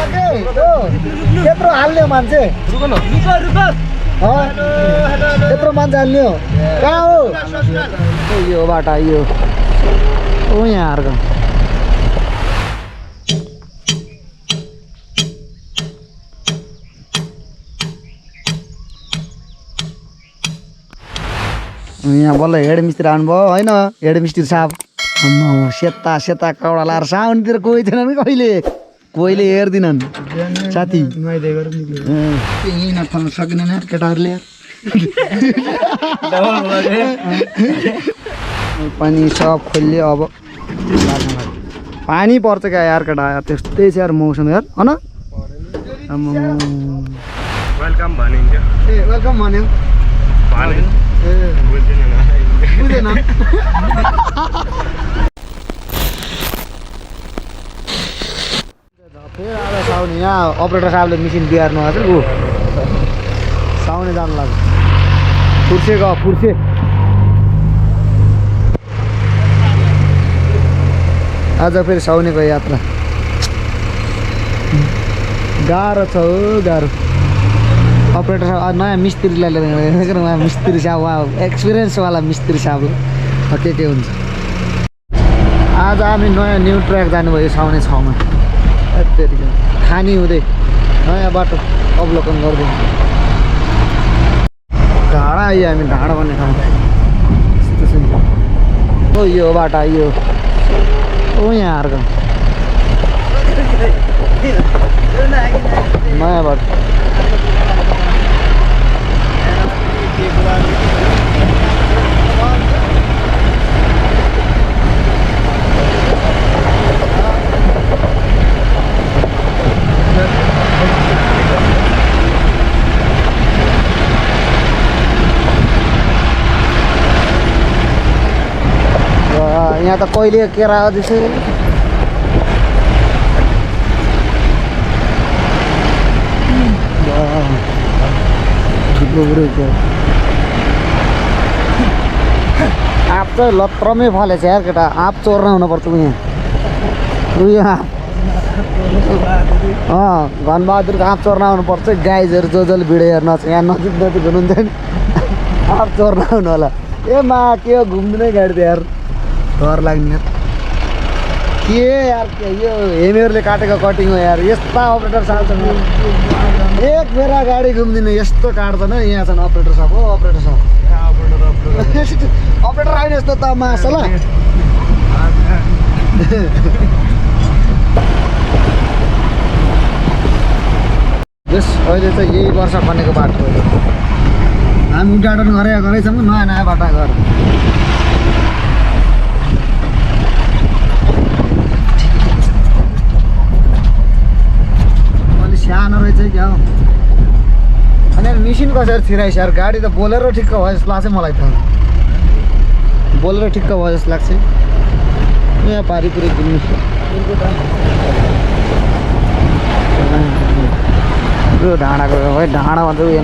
के त्यत्रो हाल्ने मान्छे त्यत्रो मान्छे हाल्ने हो कहाँ हो यो बाटा यो ओ यहाँहरूको यहाँ बल्ल हेड मिस्त्री आउनुभयो होइन हेड मिस्त्री साहब सेता सेता कपडा लाएर साउनतिर कोही थिएनन् कहिले हेर्दिनन् साथी यहीँ नफाल्न सकिँदैन केटाहरूले पानी सब खोलियो अब पानी पर्छ क्या यार केटा त्यस्तै छ यार मौसम यार होइन वेलकम भनिन्थ्यो ए वेलकम भन्यो बुझेन फेरि आज साउने यहाँ अपरेटर साहबले मिसिन बिहार्नु आज ऊ साउने जानु लाग्यो फुर्से गयो फुर्से आज फेरि साउनेको यात्रा गाह्रो छ हो गाह्रो अपरेटर साहब नयाँ मिस्त्रीलाई लिएर उहाँ मिस्त्री साहब उहाँ एक्सपिरियन्सवाला मिस्त्री साहबले के हुन्छ आज हामी नयाँ न्यू ट्र्याक जानुभयो साउने छाउमा त्यतिखेर खानी हुँदै नयाँ बाटो अवलोकन गर्दै ढाडा आयो हामी ढाडा भन्ने ठाउँ यस्तो छ ओ यो बाटो आयो ओ यहाँहरूको नयाँ बाटो यहाँ त कहिले केरा त्यसै आँप चाहिँ लत्रमै फलेछ यार केटा आँप चोर्न हुनुपर्छ उयो घनबहादुरको आँप चोर्न आउनुपर्छ गाइजहरू जसले भिडियो हेर्न यहाँ नजिक नजिक हुनुहुन्छ नि आँप चोर्न आउनु होला ए मा के हो घुम्दिनै गाडी त यार डर लाग्ने यार के यार के यो हेमीहरूले काटेको कटिङ हो यार यस्ता अपरेटर साहब छन् एक बेला गाडी घुम्दिने यस्तो काट्दैन यहाँ छन् अपरेटर साहब हो अपरेटर साहब अपरेटर आउने यस्तो त मासला यस अहिले चाहिँ यही वर्ष बनेको बाटो हो हामी उद्घाटन गरेछौँ नयाँ नयाँ बाटो गरेर सानो रहेछ क्या हो अनि मिसिन कसरी छिराइस यार गाडी त बोलेर ठिक्क भयो जस्तो लाग्छ मलाई त बोलेर ठिक्क भयो जस्तो लाग्छ यहाँ पारिपुरी घुम्नु यो ढाँडाको है ढाँडा भन्छ उयो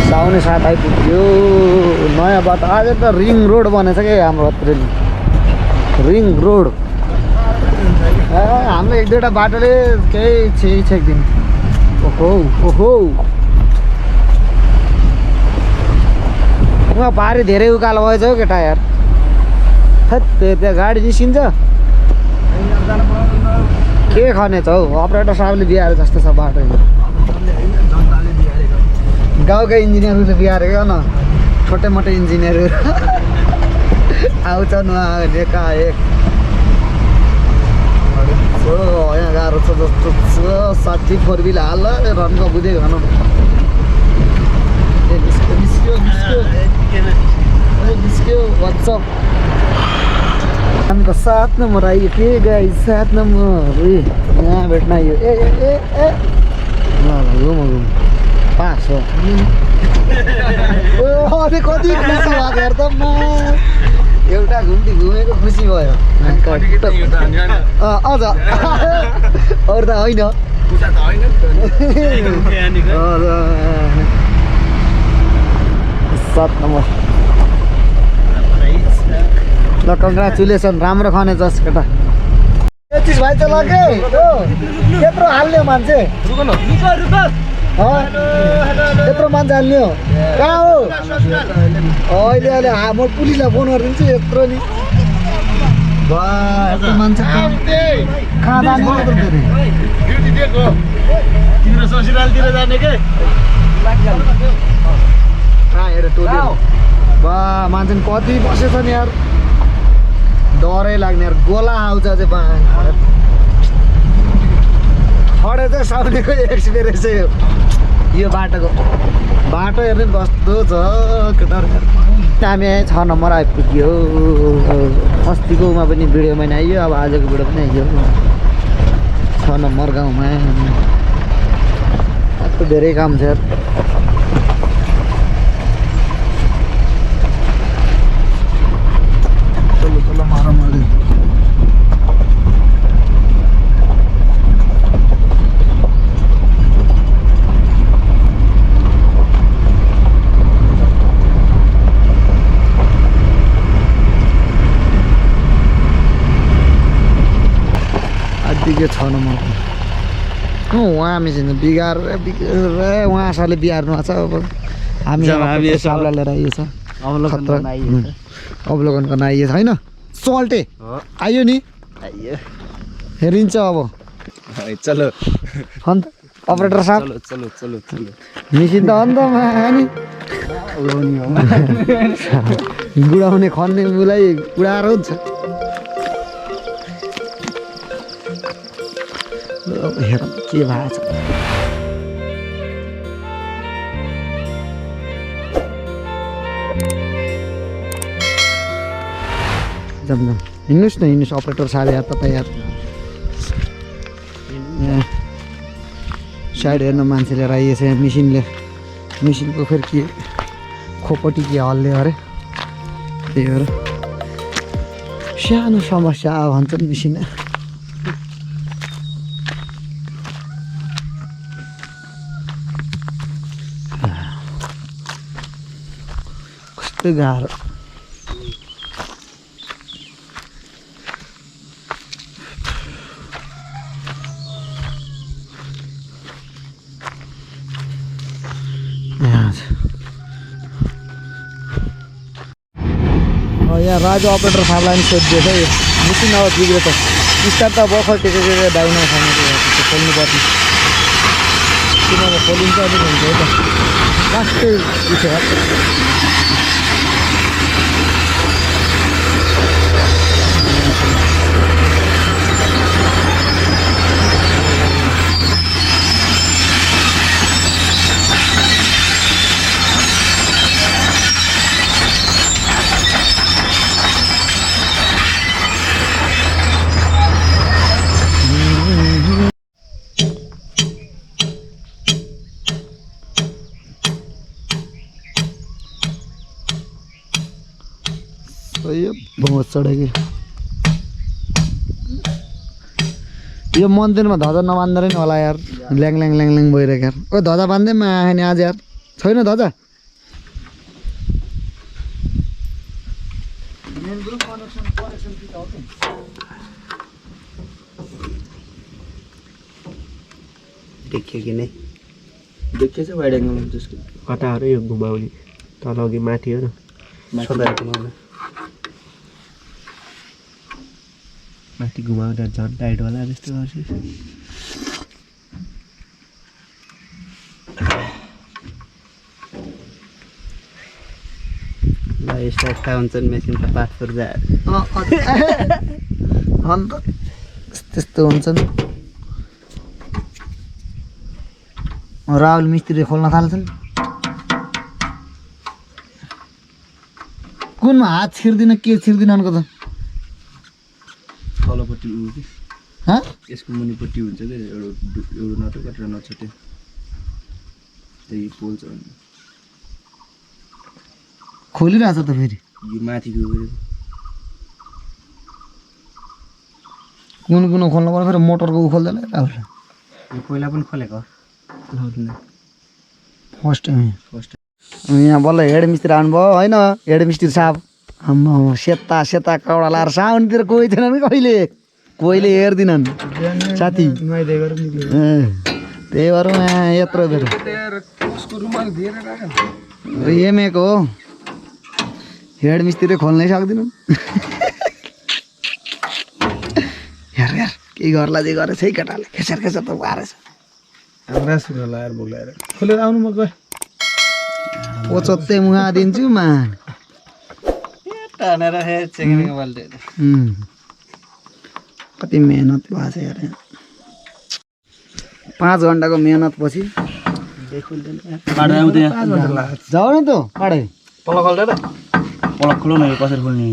साउने साथ आइपुग्यो नयाँ बाटो आज त रिङ रोड बनेछ क्या हाम्रो रिङ रोड हाम्रो एक दुईवटा बाटोले केही छेक्दिन ओहो ओहो उहाँ पारी धेरै उकालो भएछ हौ केटा यार थैट त्यहाँ गाडी निस्किन्छ के खनेछ हौ अपरेटर साहबले बिहारे जस्तो छ बाटो गाउँकै इन्जिनियरहरूले बिहारेको न छोटे मोटे इन्जिनियरहरू आउँछन् उहाँ एकाएक यहाँ गाह्रो छ जस्तो छ 60 4 व्हिल हाल रनको बुझे भनौँ निस्क्यो वाट्सअप हामी त 7 नम्बर आइयो के गाई 7 नम्बर यहाँ भेट्न आइयो ए ए ए ए ल घुम पास हो कति खुसी भएको हेर त म एउटा घुमेको खुसी भयो अझ अरू त होइन 7 नम्बर ल कङ्ग्रेचुलेसन राम्रो खने जस केटा 25 भाइ चला के त्यत्रो हाल्ने मान्छे त्यत्रो मान्छे हाल्ने हो कहाँ हो अहिले अहिले म पुलिसलाई फोन गरिदिन्छु यत्रो नि यत्रो मान्छे कहाँ जाने तिम्रो ससुरालतिर जाने के कहाँ हेर टोली बा मान्छे कति बसेछ नि यार डरै लाग्ने यार गोला आउँछ चाहिँ खडे चाहिँ साउनेको एक्सपिरियन्स चाहिँ यो बाटो हेर्नु कस्तो छ केटाहरू हामी 6 नम्बर आइपुग्यो अस्तिकोमा पनि भिडियोमा नि आइयो अब आजको भिडियो पनि आइयो 6 नम्बर गाउँमा कस्तो धेरै काम छ यार के 6 नम्बर उहाँ मिसिन्छ बिगार उहाँ साले बिहार्नु भएको छ अब हामी साबला लिएर आइयो छ अवलोकन गर्न आइयो होइन चल्टे आइयो नि हेरिन्छ अब चलो अन्त अपरेटर साहब चलो चलो चलो मिसिन त अन्त नि गुडाउने खन्ने उसलाई गुडाएर हुन्छ हेर के भएको छ जाम हिँड्नुहोस् न हिँड्नुहोस् अपरेटर साह्रै यार तपाईँ यार साइड हेर्न मान्छे लिएर आइएछ यहाँ मिसिनको फेरि के खोपटी के हल्ले अरे त्यही भएर सानो समस्या भन्छन् मिसिन कस्तो गाह्रो यहाँ राजु अपरेटर साहबलाई पनि सोधिदियो है मिसिन अब बिग्रियो त स्टार्ट त बखर टेकेको डाउन खोल्नु पर्ने किनभने खोलिन्छ अनि हुन्छ है त लास्टै विषय बहुत चढेको यो मन्दिरमा ध्वजा नबान्दा नि होला यार ल्याङ ल्याङ ल्याङ ल्याङ भइरहेको यार ओ ध्वजा बान्दैमा आयो नि आज यार छैन ध्वजा देखियो कि नै देखिएछ वाइड एङ्गलमा त्यसको कताहरू यो घुमाउने तल अघि माथि हो न माथि घुमाउँदा झन् टाइट होला जस्तो गर्छु ल यस्ता यस्ता हुन्छन् मेसिनका पार्ट पुर्जा अन्त त्यस्तो हुन्छन् राहुल मिस्त्रीले खोल्न थाल्छन् कुनमा हात छिर्दिन के छिर्दिन अनको त तलपट्टि उ कि हाँ यसको मुनिपट्टि हुन्छ कि एउटा नटो काटेर नछोटे त्यही पोल्छ खोलिरहेछ त फेरि यो माथिको कुन खोल्नु पर्यो फेरि मोटरको उ खोल्दैन राहुल यो पहिला पनि खोलेको फर्स्ट यहाँ बल्ल हेड मिस्त्री आउनुभयो होइन हेड मिस्त्री साहब आम्मा सेता सेता कपडा लाएर साउनतिर कोही थिएन नि कहिले कोहीले हेर्दिनन् साथी नुहाइदिए गरेर निक्ल्यो त्यही भएर यत्रो बेर एमएको हो हेड मिस्त्री खोल्नै सक्दिनन् हेर हेर केही गर्ला जे गरेछ है केटाले खेसेर खेसेर त पारेछ हाम्रा सुरु लगाएर बोलाएर खोलेर आउनु म गएँ पोचत्तै मुहा दिन्छु मा तानेर चेकिङको बाल्टी कति मेहनत भएको छ यार 5 घन्टाको मेहनत पछि जाऊ न त पाडै तल खोल्दै त तल खोल्नु न कसरी खोल्ने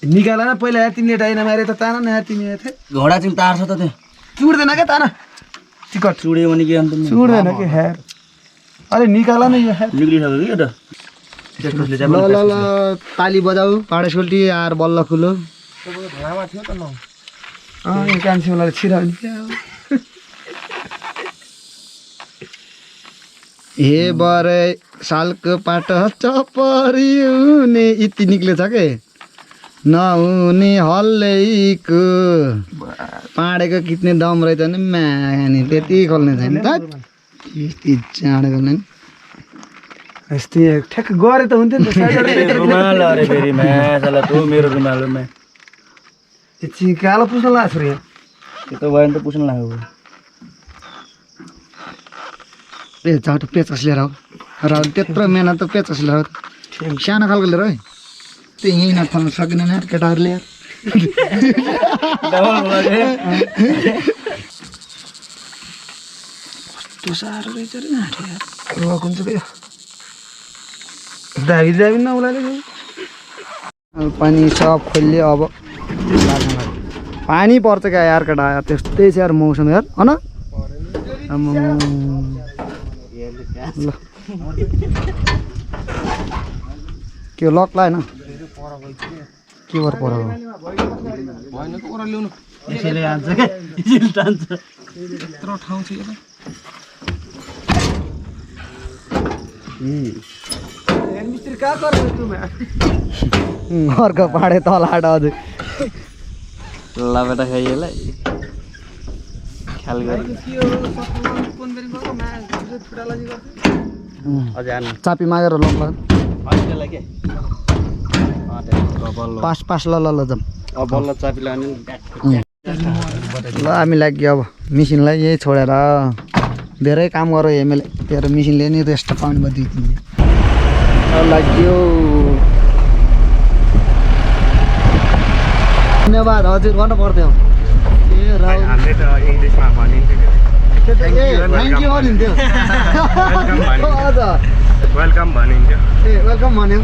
निकाल न पहिला यार तिमीले डाइना मारे त तान न यार तिमी थिए घोडा चाहिँ तार छ त त्यो चुड्दैन क्या तान टिकट चुड्यो भने के अन्त चुड्दैन कि हेर अरे निकाल न यो हेर निक्लिसक्यो कि एउटा ल ल ल ताली बजाऊ पाडे सोल्टी आर बल्ल खुलो लामा थियो त न यो कान्छेवालाले छिराउने हे बरे सालको पाट चपरिउने यति निक्लेछ के नहुने हल्लेको पाडेको कित्ने दम रहेछ नि म्यानी त्यति खोल्ने छैन त यति चाँडो खोल्ने यस्तै ठ्याक्क गरे त हुन्थ्यो नि त रुमाल अरे फेरि म्यासला तँ मेरो रुमालमा त्यो कालो पुस्न लाग्छ रे त्यो त भयो नि त पुस्न लाग्यो ए चाटो पेचकस लिएर आऊ र त्यत्रो मेहनत त पेचकस लिएर आऊ सानो खालको लिएर है त्यो यहीँ नखोल्न सकिँदैन यार केटाहरूले यार कस्तो साह्रो रहेछ रे रुवा कुन चाहिँ दाबी दाबी नउलाले पानी सब खोल्यो अब पानी पर्छ क्या यार केटा यार त्यस्तै छ यार मौसम यार हन ल के लक लाएन के भएर पर यसैले हान्छ क्या यसैले तान्छ यत्रो ठाउँ छ यहाँ मिस्त्री कहाँ गर्छ तुमा अर्को पाडे तल आँट अझै ल बेटा खाइएला ख्याल गर अझै आन चापी मागेर लक ल त्यसलाई के पास ल ल ल जाऊँ अब बल्ल चापी लाने ल हामी लाग्यो अब मिसिनलाई यही छोडेर धेरै काम गऱ्यो एमएलए तेरो मिसिनले नि रेस्ट पाउने भयो 2-3 दिन लाग्यो धन्यवाद हजुर गर्नु पर्थ्यो ए राहुल हामीले त इङ्ग्लिसमा भनिन्थ्यो थ्याङ्क यू भनिन्थ्यो हजुर वेलकम भनिन्थ्यो ए वेलकम भन्यो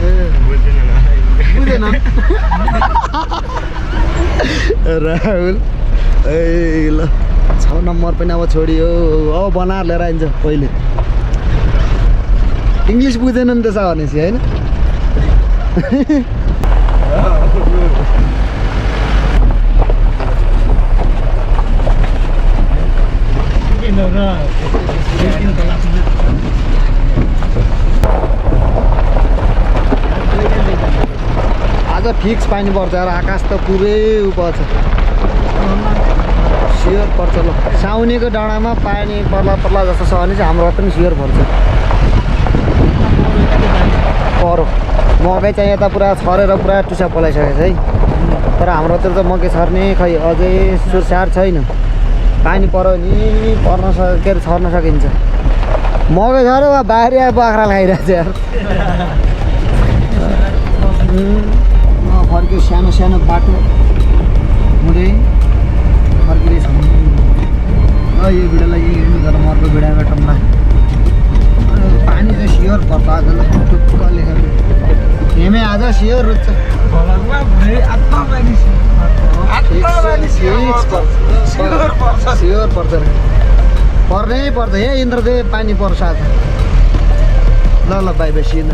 ए बुझेन राहुल ए ल 6 नम्बर पनि अब छोडियो अब बनाएर लिएर आइन्छ पहिले इङ्ग्लिस बुझेन नि त्यसो भनेपछि होइन आज फिक्स पानी पर्छ यार आकाश त पुरै ऊपर छ सियर पर्छ ल साउनेको डाँडामा पानी पर्ला पर्ला जस्तो छ भने चाहिँ हाम्रो पनि सियर पर्छ परो मकै चाहिँ यता पुरा छरेर पुरा टुसा पलाइसकेको छ है तर हाम्रोतिर त मकै छर्ने खै अझै सुरसार छैन पानी पऱ्यो भने पर्न के अरे छर्न सकिन्छ मकै छऱ्यो वा बाहिर बाख्रा खाइरहेको छ यार फर्क्यो सानो सानो बाटो हुँदै फर्किँदैछ यो भिडियोलाई यही हेर्नु गरेर अर्को भिडियोमा भेटौँला पानी चाहिँ सियर पर्छ आज ल टुक्क लेखेर हेमे आज सियर रुच्छ सियर पर्छ पर्नै पर्छ हे इन्द्रदेव पानी पर्छ आज ल बाई बाई सियर